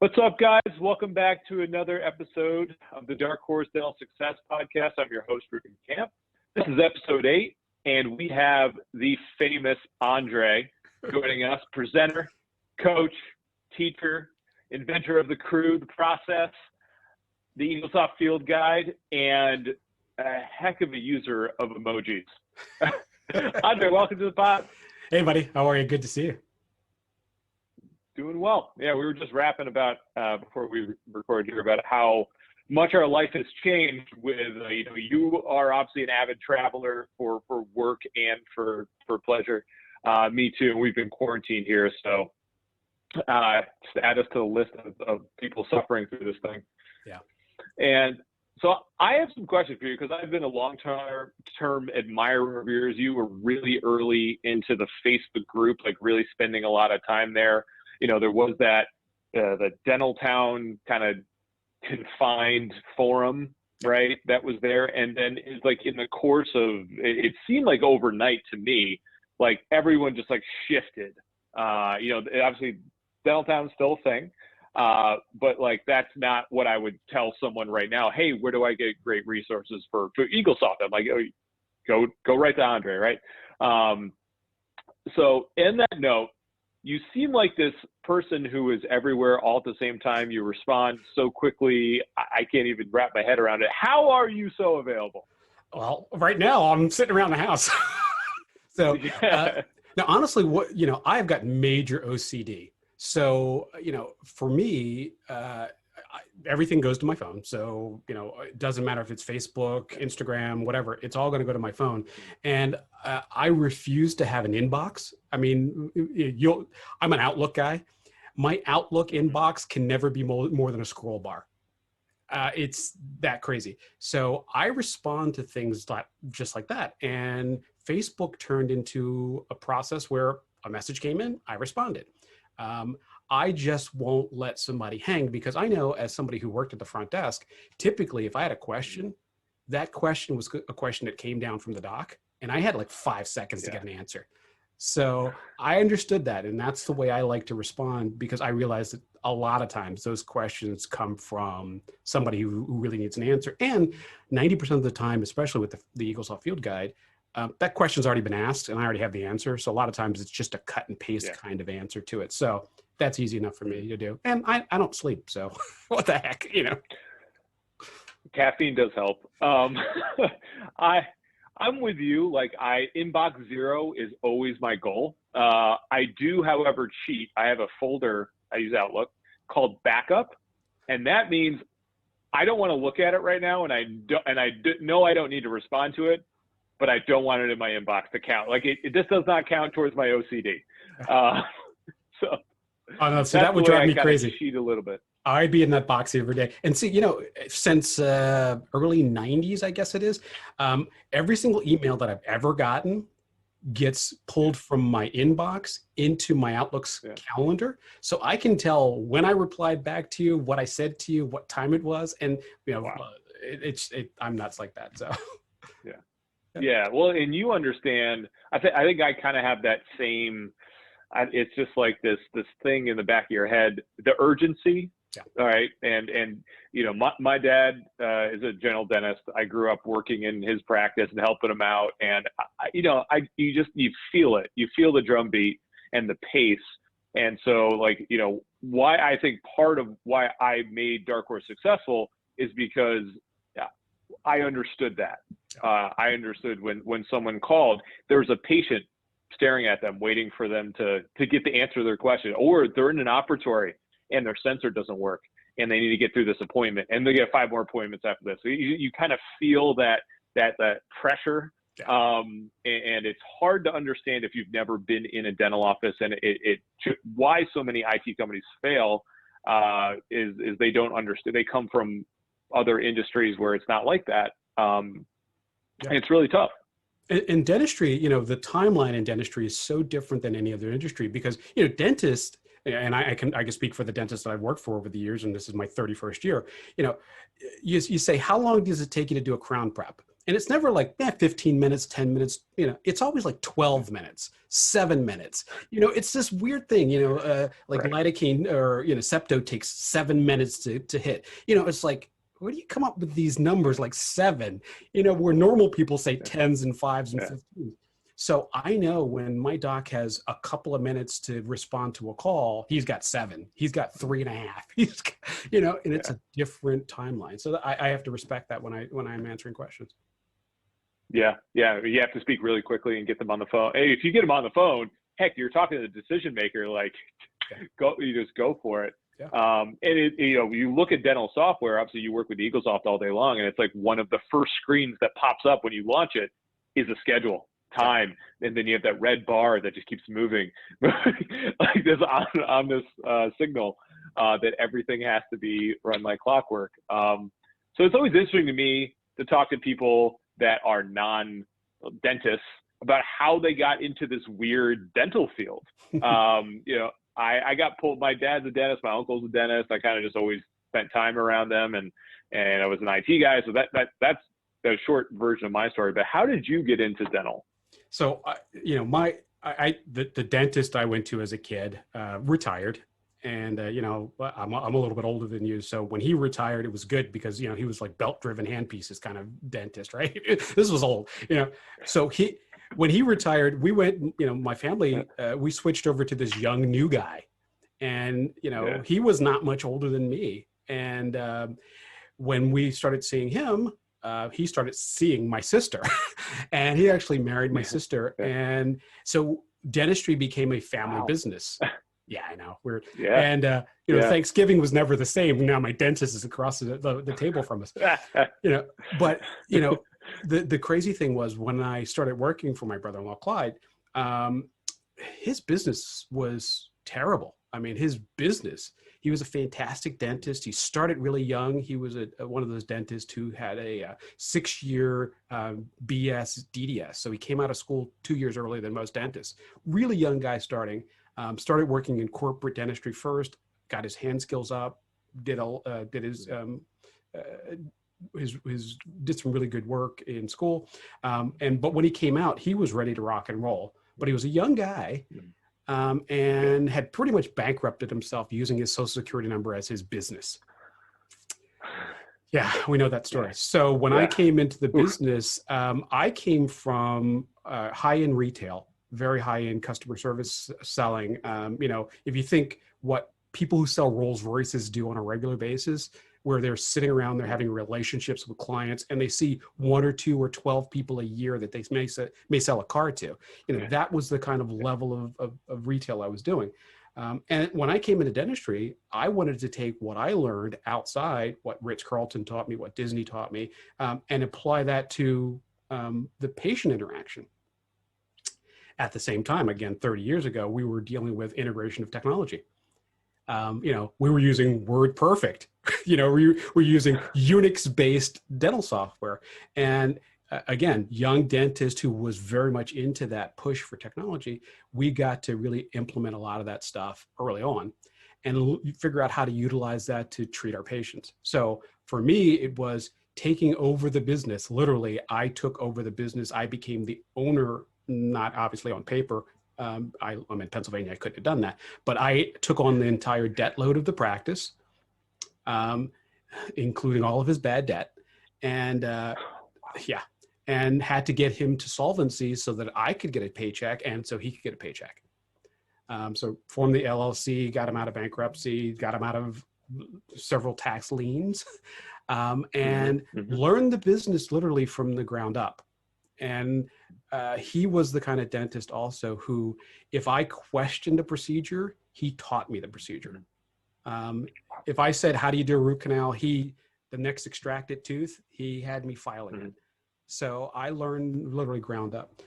What's up, guys? Welcome back to another episode of the Darkhorse Dental Success Podcast. I'm your host, Ruben Camp. This is episode 8, and we have the famous Andre joining us, presenter, coach, teacher, inventor of the crew, the process, the Eaglesoft field guide, and a heck of a user of emojis. Andre, welcome to the pod. Hey, buddy. How are you? Good to see you. Doing well. Yeah, we were just rapping about before we recorded here about how much our life has changed. With you are obviously an avid traveler for work and for pleasure. Me too. We've been quarantined here, so just add us to the list of people suffering through this thing. Yeah. And so I have some questions for you because I've been a long-term admirer of yours. You were really early into the Facebook group, like really spending a lot of time there. You know, there was that, the Dental Town kind of confined forum, right? That was there. And then it's like in the course of, it seemed like overnight to me, like everyone just like shifted. Obviously Dental Town is still a thing, but like, that's not what I would tell someone right now. Hey, where do I get great resources for Eaglesoft? I'm like, oh, go right to Andre, right? So in that note, you seem like this person who is everywhere all at the same time. You respond so quickly. I can't even wrap my head around it. How are you so available? Well, right now I'm sitting around the house. So now, honestly, I've got major OCD. So, for me, everything goes to my phone. So, it doesn't matter if it's Facebook, Instagram, whatever, it's all going to go to my phone. And I refuse to have an inbox. I mean, I'm an Outlook guy. My Outlook inbox can never be more than a scroll bar. It's that crazy. So I respond to things just like that. And Facebook turned into a process where a message came in, I responded. I just won't let somebody hang because I know, as somebody who worked at the front desk, typically if I had a question, that question was a question that came down from the doc, and I had like 5 seconds to get an answer. So I understood that, and that's the way I like to respond, because I realized that a lot of times those questions come from somebody who really needs an answer. And 90% of the time, especially with the Eaglesoft Field Guide, that question's already been asked and I already have the answer. So a lot of times it's just a cut and paste kind of answer to it. So that's easy enough for me to do. And I don't sleep, so what the heck, Caffeine does help. I'm with you. Like inbox 0 is always my goal. I do, however, cheat. I have a folder, I use Outlook, called backup. And that means I don't want to look at it right now. And I know I don't need to respond to it, but I don't want it in my inbox to count. Like it just does not count towards my OCD. So that would drive me crazy. Cheat a little bit. I'd be in that box every day. And see, since early 90s, I guess it is, every single email that I've ever gotten gets pulled from my inbox into my Outlook's calendar. So I can tell when I replied back to you, what I said to you, what time it was. And, I'm nuts like that. So, yeah. Well, and you understand, I think I kind of have that same, it's just like this thing in the back of your head, the urgency. Yeah. All right. And my dad is a general dentist. I grew up working in his practice and helping him out. And you feel it. You feel the drum beat and the pace. And so why I think part of why I made Darkhorse successful is because I understood that. I understood when someone called, there was a patient staring at them, waiting for them to get the answer to their question, or they're in an operatory and their sensor doesn't work and they need to get through this appointment and they get 5 more appointments after this. So you kind of feel that pressure. And it's hard to understand if you've never been in a dental office, and why so many IT companies fail is they don't understand. They come from other industries where it's not like that. And it's really tough. In dentistry, the timeline in dentistry is so different than any other industry because, dentists, and I can speak for the dentists that I've worked for over the years, and this is my 31st year, you say, how long does it take you to do a crown prep? And it's never like 15 minutes, 10 minutes, it's always like 12 minutes, 7 minutes. It's this weird thing, like Right. lidocaine or, Septo takes 7 minutes to hit. It's like, where do you come up with these numbers like 7, where normal people say 10s and 5s and 15s. So I know when my doc has a couple of minutes to respond to a call, he's got 7, he's got 3.5, he's, and it's a different timeline. So I have to respect that when I'm answering questions. Yeah. You have to speak really quickly and get them on the phone. Hey, if you get them on the phone, heck, you're talking to the decision maker, like you just go for it. Yeah. And you look at dental software, obviously you work with Eaglesoft all day long, and it's like one of the first screens that pops up when you launch it is a schedule. Time, and then you have that red bar that just keeps moving like this on this signal that everything has to be run like clockwork. So it's always interesting to me to talk to people that are non-dentists about how they got into this weird dental field. I got pulled. My dad's a dentist, my uncle's a dentist. I kind of just always spent time around them, and I was an IT guy, so that's the short version of my story. But how did you get into dental? So, the dentist I went to as a kid retired, and I'm a little bit older than you. So when he retired, it was good because he was like belt-driven handpieces kind of dentist, right? This was old, So when he retired, we went, my family, we switched over to this young new guy, and he was not much older than me. And when we started seeing him, he started seeing my sister and he actually married my sister. And so dentistry became a family business. Yeah, I know. Weird. Yeah. And, Thanksgiving was never the same. Now my dentist is across the table from us, but the crazy thing was when I started working for my brother-in-law, Clyde, his business was terrible. I mean, he was a fantastic dentist. He started really young. He was one of those dentists who had a 6-year BS DDS. So he came out of school 2 years earlier than most dentists. Really young guy starting. Started working in corporate dentistry first. Got his hand skills up. Did some really good work in school. But when he came out, he was ready to rock and roll. But he was a young guy. And had pretty much bankrupted himself using his Social Security number as his business. Yeah, we know that story. So when I came into the business, I came from high-end retail, very high-end customer service selling. If you think what people who sell Rolls Royces do on a regular basis, where they're sitting around, they're having relationships with clients, and they see 1 or 2 or 12 people a year that they may sell a car to. That was the kind of level of retail I was doing. And when I came into dentistry, I wanted to take what I learned outside, what Ritz-Carlton taught me, what Disney taught me, and apply that to the patient interaction. At the same time, again, 30 years ago, we were dealing with integration of technology. We were using WordPerfect, we're using Unix-based dental software. And again, young dentist who was very much into that push for technology, we got to really implement a lot of that stuff early on and figure out how to utilize that to treat our patients. So for me, it was taking over the business. Literally, I took over the business. I became the owner, not obviously on paper. I'm in Pennsylvania, I couldn't have done that, but I took on the entire debt load of the practice, including all of his bad debt, and and had to get him to solvency so that I could get a paycheck and so he could get a paycheck. So formed the LLC, got him out of bankruptcy, got him out of several tax liens, and learned the business literally from the ground up. And he was the kind of dentist also who, if I questioned a procedure, he taught me the procedure. If I said, how do you do a root canal? The next extracted tooth, he had me filing it. So I learned literally ground up.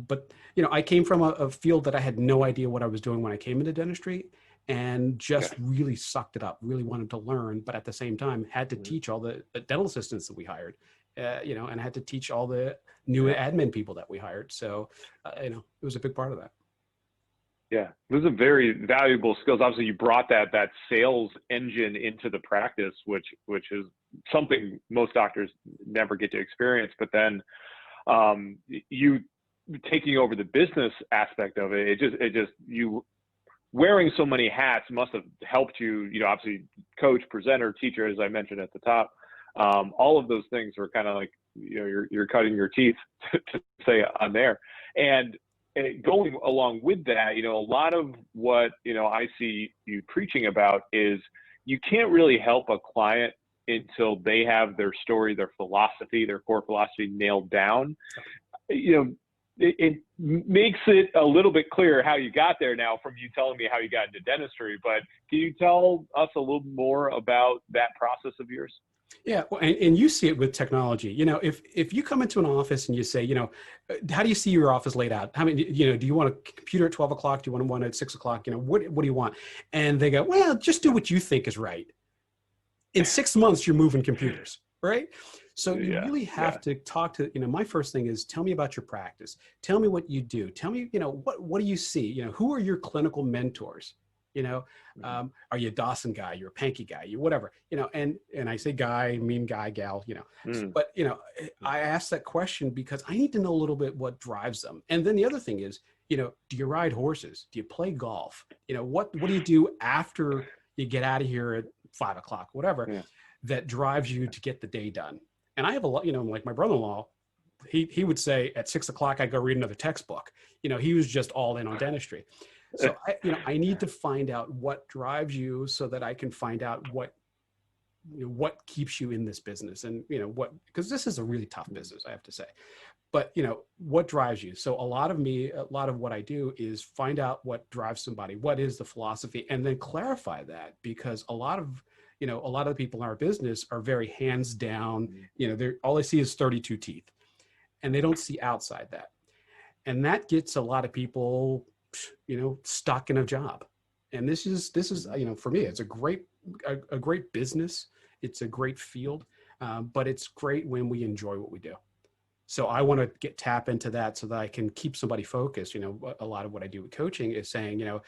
But, I came from a field that I had no idea what I was doing when I came into dentistry and just really sucked it up, really wanted to learn, but at the same time had to teach all the dental assistants that we hired. And I had to teach all the new admin people that we hired. So, it was a big part of that. Yeah, those are very valuable skills. Obviously, you brought that sales engine into the practice, which is something most doctors never get to experience. But then you taking over the business aspect of it, it just you wearing so many hats must have helped you. You know, obviously, coach, presenter, teacher, as I mentioned at the top. All of those things were kind of like, you know, you're cutting your teeth to say on there. And going along with that, you know, a lot of what, you know, I see you preaching about is you can't really help a client until they have their story, their philosophy, their core philosophy nailed down. You know, it makes it a little bit clearer how you got there now from you telling me how you got into dentistry, but can you tell us a little more about that process of yours? Yeah, well, and you see it with technology. You know, if you come into an office and you say, you know, how do you see your office laid out? How many, you know, do you want a computer at 12 o'clock? Do you want one at 6 o'clock? You know, what do you want? And they go, well, just do what you think is right. In 6 months, you're moving computers, right? So you really have to talk to, you know, my first thing is tell me about your practice. Tell me what you do. Tell me, you know, what do you see? You know, who are your clinical mentors? You know, are you a Dawson guy? You're a Pankey guy, you whatever, you know, and I say guy, mean guy, gal, you know, but, you know, I ask that question because I need to know a little bit what drives them. And then the other thing is, you know, do you ride horses? Do you play golf? You know, what do you do after you get out of here at 5 o'clock, whatever, that drives you to get the day done? And I have a lot, you know, like my brother-in-law, he would say at 6 o'clock, I go read another textbook. You know, he was just all in on dentistry. So I need to find out what drives you so that I can find out what keeps you in this business, and, you know, because this is a really tough business, I have to say, but, you know, what drives you? So a lot of what I do is find out what drives somebody, what is the philosophy, and then clarify that, because a lot of the people in our business are very hands down, you know, all they see is 32 teeth and they don't see outside that. And that gets a lot of people, you know, stuck in a job. And this is, you know, for me, it's a great business. It's a great field, but it's great when we enjoy what we do. So I want to tap into that so that I can keep somebody focused. You know, a lot of what I do with coaching is saying, you know,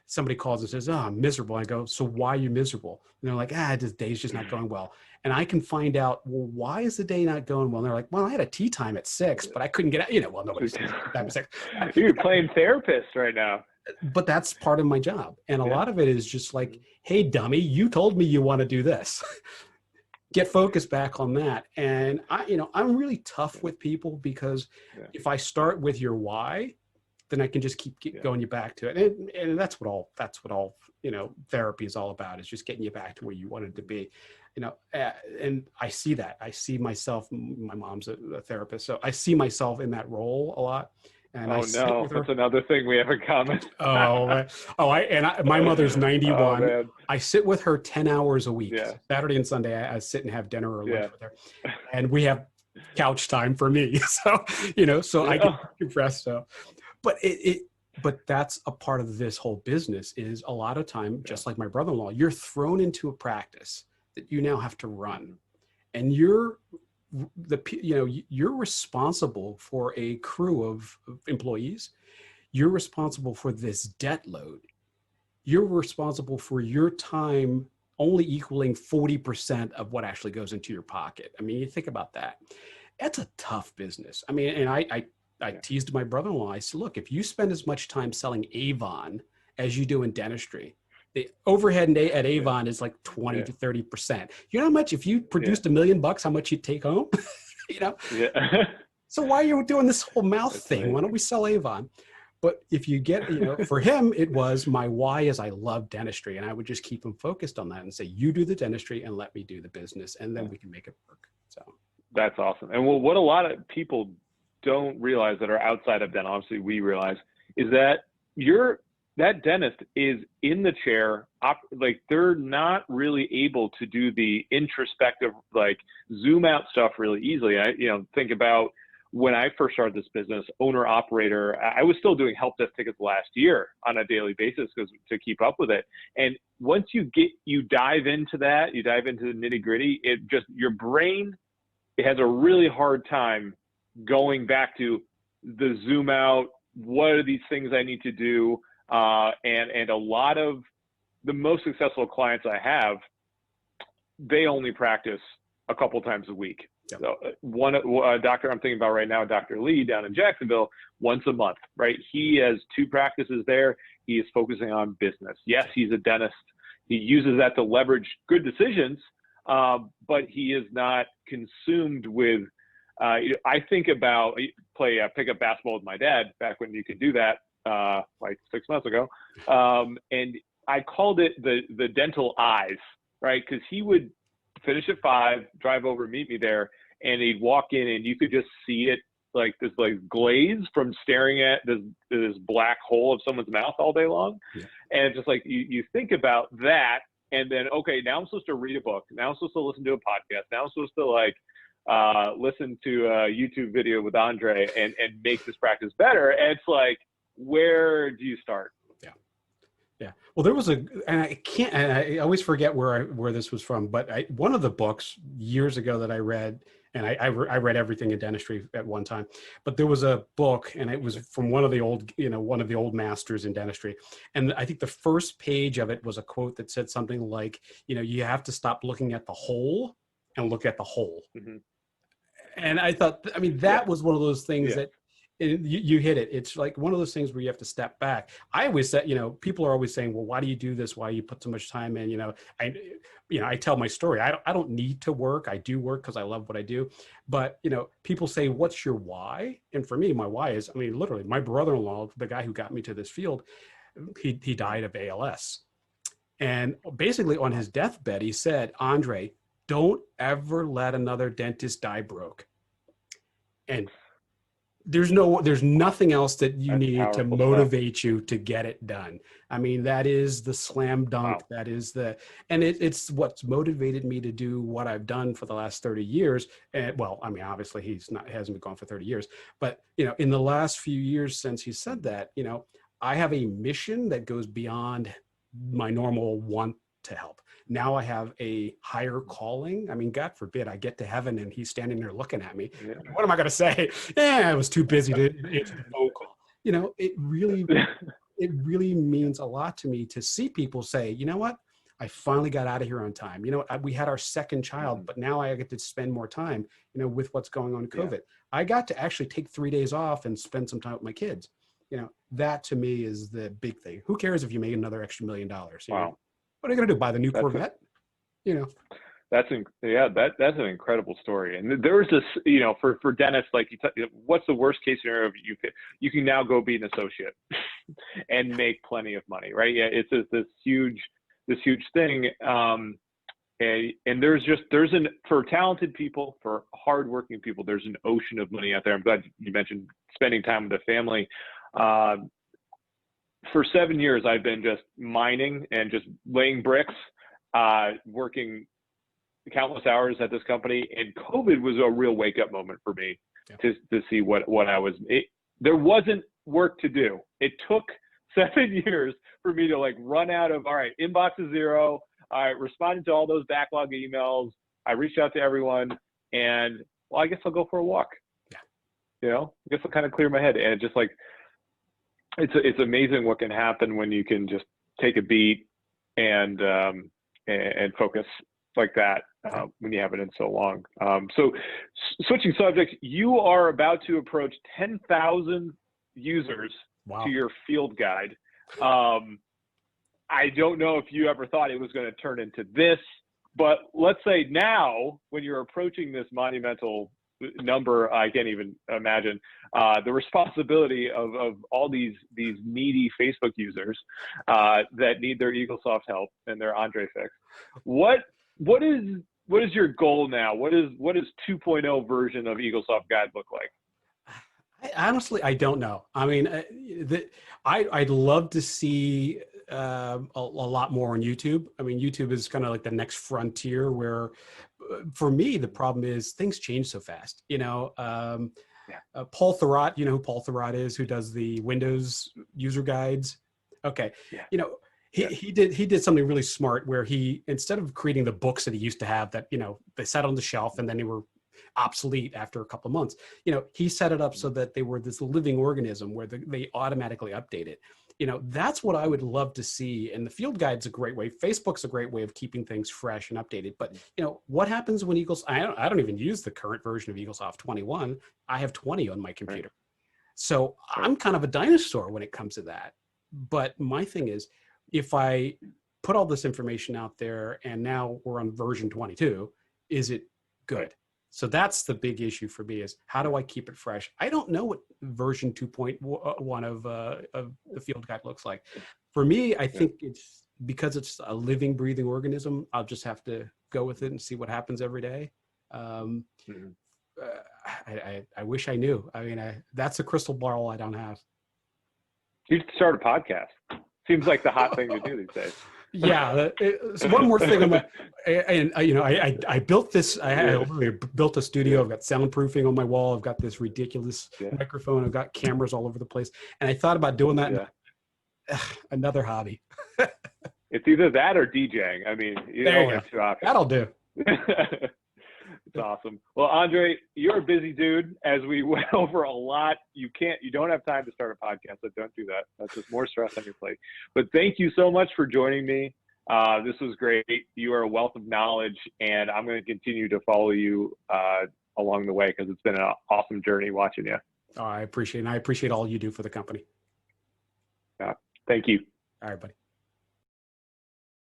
somebody calls and says, oh, I'm miserable. I go, so why are you miserable? And they're like, this day's just not going well. And I can find out, well, why is the day not going well? And they're like, well, I had a tea time at 6, but I couldn't get out. You know, well, nobody's tea time at 6. You're playing therapist right now. But that's part of my job. And a lot of it is just like, hey, dummy, you told me you want to do this. Get focused back on that. And I'm really tough with people, because if I start with your why, then I can just keep going you back to it. And that's what all, you know, therapy is all about, is just getting you back to where you wanted to be, you know. And I see that. I see myself, my mom's a therapist, so I see myself in that role a lot. And that's another thing we have in common. My mother's 91. Oh, I sit with her 10 hours a week. Saturday and Sunday, I sit and have dinner or lunch with her. And we have couch time for me. So, you know, I can compress stuff. But that's a part of this whole business, is a lot of time, just like my brother-in-law, you're thrown into a practice that you now have to run. And you're responsible for a crew of employees. You're responsible for this debt load. You're responsible for your time only equaling 40% of what actually goes into your pocket. I mean, you think about that. That's a tough business. I mean, and I teased my brother-in-law. I said, look, if you spend as much time selling Avon as you do in dentistry, the overhead at Avon is like 20 to 30%. You know how much, if you produced $1 million, how much you'd take home? You know? So why are you doing this whole mouth thing? Why don't we sell Avon? But if you get, you know, for him, it was, my why is I love dentistry. And I would just keep him focused on that and say, you do the dentistry and let me do the business, and then we can make it work. So that's awesome. And what a lot of people don't realize that are outside of dental, obviously we realize, is that that dentist is in the chair, like they're not really able to do the introspective, like zoom out stuff really easily. I, you know, think about when I first started this business, owner operator, I was still doing help desk tickets last year on a daily basis to keep up with it. And once you dive into that, you dive into the nitty gritty, your brain, it has a really hard time going back to the zoom out. What are these things I need to do? And a lot of the most successful clients I have, they only practice a couple times a week. Yep. So one doctor I'm thinking about right now, Dr. Lee down in Jacksonville, once a month, right? He has 2 practices there. He is focusing on business. Yes, he's a dentist. He uses that to leverage good decisions, but he is not consumed with, I think about pick up basketball with my dad back when you could do that, like 6 months ago. And I called it the dental eyes, right? Because he would finish at 5, drive over, meet me there, and he'd walk in and you could just see it, like this like glaze from staring at this black hole of someone's mouth all day long. Yeah. And it's just like you think about that, and then okay, now I'm supposed to read a book, now I'm supposed to listen to a podcast, now I'm supposed to like listen to a YouTube video with Andre and make this practice better. And it's like, where do you start? Yeah. Well, there was and I always forget where this was from, but one of the books years ago that I read, and I read everything in dentistry at one time, but there was a book, and it was from one of the old masters in dentistry. And I think the first page of it was a quote that said something like, you have to stop looking at the whole and look at the whole. Mm-hmm. And I thought, that was one of those things that, you hit it. It's like one of those things where you have to step back. I always said, people are always saying, well, why do you do this? Why do you put so much time in? I tell my story. I don't need to work. I do work because I love what I do. But, people say, what's your why? And for me, my why is, literally my brother-in-law, the guy who got me to this field, he died of ALS. And basically on his deathbed, he said, Andre, don't ever let another dentist die broke. And there's nothing else that you need to motivate you to get it done. That is the slam dunk. Wow. That is and it's what's motivated me to do what I've done for the last 30 years. And obviously he hasn't been gone for 30 years, but in the last few years since he said that, I have a mission that goes beyond my normal want to help. Now I have a higher calling. God forbid I get to heaven and he's standing there looking at me. Yeah. What am I going to say? I was too busy to answer the phone call. It really means a lot to me to see people say, you know what? I finally got out of here on time. We had our second child, but now I get to spend more time, with what's going on in COVID. Yeah. I got to actually take 3 days off and spend some time with my kids. That to me is the big thing. Who cares if you make another extra $1 million? Wow. What are you going to do? Buy the new Corvette? That's an incredible story. And there's this, for dentists, like what's the worst case scenario? You can now go be an associate and make plenty of money, right? Yeah, it's this huge thing. And for talented people, for hardworking people, there's an ocean of money out there. I'm glad you mentioned spending time with the family. For 7 years, I've been just mining and just laying bricks, working countless hours at this company. And COVID was a real wake up moment for me to see what I was. There wasn't work to do. It took 7 years for me to run out of, all right, inbox is 0. I responded to all those backlog emails. I reached out to everyone and, well, I guess I'll go for a walk. Yeah. I guess I'll kind of clear my head. And just it's amazing what can happen when you can just take a beat and focus like that when you haven't in so long. So switching subjects, you are about to approach 10,000 users to your field guide. I don't know if you ever thought it was going to turn into this, but let's say now when you're approaching this monumental number, I can't even imagine the responsibility of all these needy Facebook users that need their Eaglesoft help and their Andre fix. What is your goal now? What is 2.0 version of Eaglesoft Guide look like? I don't know. I'd love to see a lot more on YouTube. YouTube is kind of like the next frontier where, for me, the problem is things change so fast. Paul Thurrott, who Paul Thurrott is, who does the Windows user guides. Okay. Yeah. He did something really smart where he, instead of creating the books that he used to have that, they sat on the shelf and then they were obsolete after a couple of months, he set it up so that they were this living organism where they automatically update it. that's what I would love to see. And the field guide's a great way. Facebook's a great way of keeping things fresh and updated. But what happens when I don't even use the current version of Eaglesoft 21. I have 20 on my computer. Right. So I'm kind of a dinosaur when it comes to that. But my thing is, if I put all this information out there and now we're on version 22, is it good? So that's the big issue for me, is how do I keep it fresh? I don't know what version 2.1 of the field guide looks like. For me, I think it's because it's a living, breathing organism, I'll just have to go with it and see what happens every day. I wish I knew. I mean, that's a crystal ball I don't have. You should start a podcast. Seems like the hot thing to do these days. Yeah. So one more thing. I built this. I built a studio. I've got soundproofing on my wall. I've got this ridiculous microphone. I've got cameras all over the place. And I thought about doing that. Another hobby. It's either that or DJing. I mean, you only have two options. That'll do. It's awesome. Well, Andre, you're a busy dude. As we went over a lot, you don't have time to start a podcast, so don't do that. That's just more stress on your plate. But thank you so much for joining me. This was great. You are a wealth of knowledge, and I'm going to continue to follow you along the way, because it's been an awesome journey watching you. Oh, I appreciate it. And I appreciate all you do for the company. Thank you. All right, buddy.